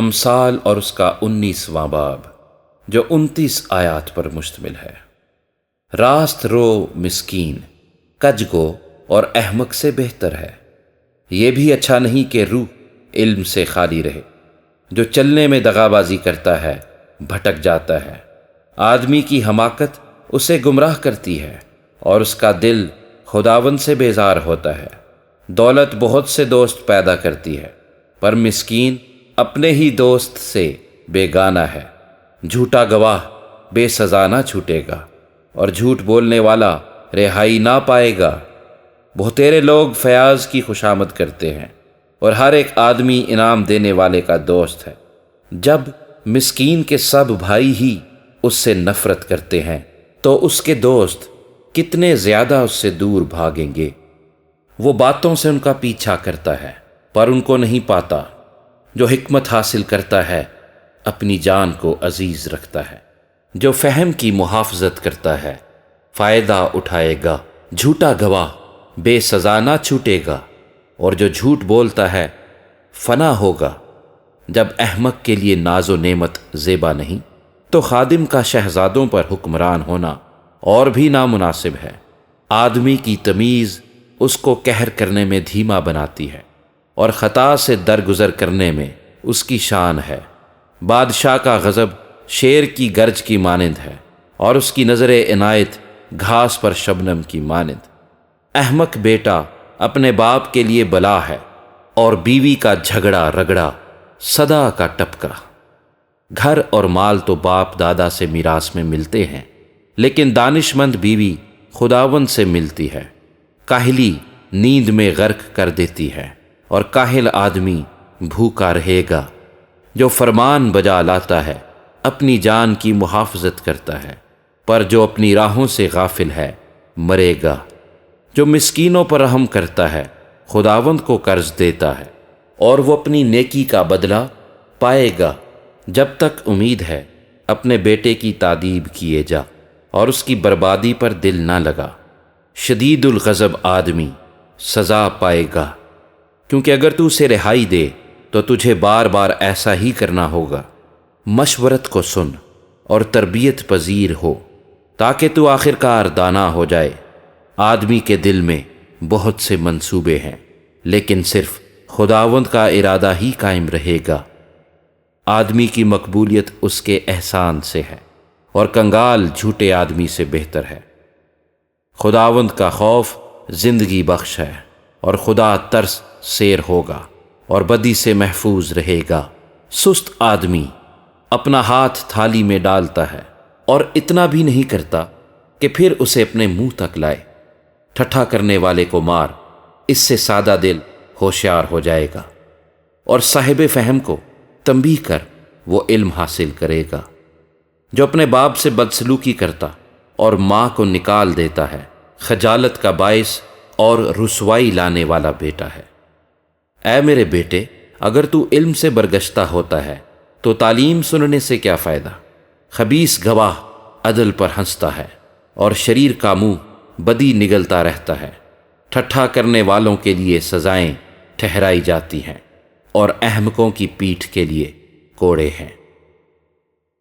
امثال اور اس کا 19واں باب جو 29 آیات پر مشتمل ہے۔ راست رو مسکین کج گو اور احمق سے بہتر ہے۔ یہ بھی اچھا نہیں کہ روح علم سے خالی رہے۔ جو چلنے میں دغابازی کرتا ہے بھٹک جاتا ہے۔ آدمی کی حماقت اسے گمراہ کرتی ہے اور اس کا دل خداوند سے بیزار ہوتا ہے۔ دولت بہت سے دوست پیدا کرتی ہے، پر مسکین اپنے ہی دوست سے بیگانہ ہے۔ جھوٹا گواہ بے سزا نہ چھوٹے گا اور جھوٹ بولنے والا رہائی نہ پائے گا۔ بہتیرے لوگ فیاض کی خوشامد کرتے ہیں اور ہر ایک آدمی انعام دینے والے کا دوست ہے۔ جب مسکین کے سب بھائی ہی اس سے نفرت کرتے ہیں تو اس کے دوست کتنے زیادہ اس سے دور بھاگیں گے۔ وہ باتوں سے ان کا پیچھا کرتا ہے پر ان کو نہیں پاتا۔ جو حکمت حاصل کرتا ہے اپنی جان کو عزیز رکھتا ہے۔ جو فہم کی محافظت کرتا ہے فائدہ اٹھائے گا۔ جھوٹا گواہ بے سزا نہ چھوٹے گا اور جو جھوٹ بولتا ہے فنا ہوگا۔ جب احمق کے لیے ناز و نعمت زیبا نہیں تو خادم کا شہزادوں پر حکمران ہونا اور بھی نامناسب ہے۔ آدمی کی تمیز اس کو قہر کرنے میں دھیما بناتی ہے اور خطا سے درگزر کرنے میں اس کی شان ہے۔ بادشاہ کا غضب شیر کی گرج کی مانند ہے اور اس کی نظر عنایت گھاس پر شبنم کی مانند۔ احمق بیٹا اپنے باپ کے لیے بلا ہے اور بیوی کا جھگڑا رگڑا صدا کا ٹپکا۔ گھر اور مال تو باپ دادا سے میراث میں ملتے ہیں، لیکن دانش مند بیوی خداوند سے ملتی ہے۔ کاہلی نیند میں غرق کر دیتی ہے اور کاہل آدمی بھوکا رہے گا۔ جو فرمان بجا لاتا ہے اپنی جان کی محافظت کرتا ہے، پر جو اپنی راہوں سے غافل ہے مرے گا۔ جو مسکینوں پر رحم کرتا ہے خداوند کو قرض دیتا ہے اور وہ اپنی نیکی کا بدلہ پائے گا۔ جب تک امید ہے اپنے بیٹے کی تادیب کیے جا اور اس کی بربادی پر دل نہ لگا۔ شدید الغضب آدمی سزا پائے گا، کیونکہ اگر تو اسے رہائی دے تو تجھے بار بار ایسا ہی کرنا ہوگا۔ مشورت کو سن اور تربیت پذیر ہو تاکہ تو آخرکار دانا ہو جائے۔ آدمی کے دل میں بہت سے منصوبے ہیں، لیکن صرف خداوند کا ارادہ ہی قائم رہے گا۔ آدمی کی مقبولیت اس کے احسان سے ہے اور کنگال جھوٹے آدمی سے بہتر ہے۔ خداوند کا خوف زندگی بخش ہے اور خدا ترس سیر ہوگا اور بدی سے محفوظ رہے گا۔ سست آدمی اپنا ہاتھ تھالی میں ڈالتا ہے اور اتنا بھی نہیں کرتا کہ پھر اسے اپنے منہ تک لائے۔ ٹھٹھا کرنے والے کو مار، اس سے سادہ دل ہوشیار ہو جائے گا، اور صاحب فہم کو تنبیہ کر، وہ علم حاصل کرے گا۔ جو اپنے باپ سے بدسلوکی کرتا اور ماں کو نکال دیتا ہے خجالت کا باعث اور رسوائی لانے والا بیٹا ہے۔ اے میرے بیٹے، اگر تو علم سے برگشتہ ہوتا ہے تو تعلیم سننے سے کیا فائدہ؟ خبیث گواہ عدل پر ہنستا ہے اور شریر کا منہ بدی نگلتا رہتا ہے۔ ٹھٹھا کرنے والوں کے لیے سزائیں ٹھہرائی جاتی ہیں اور احمقوں کی پیٹھ کے لیے کوڑے ہیں۔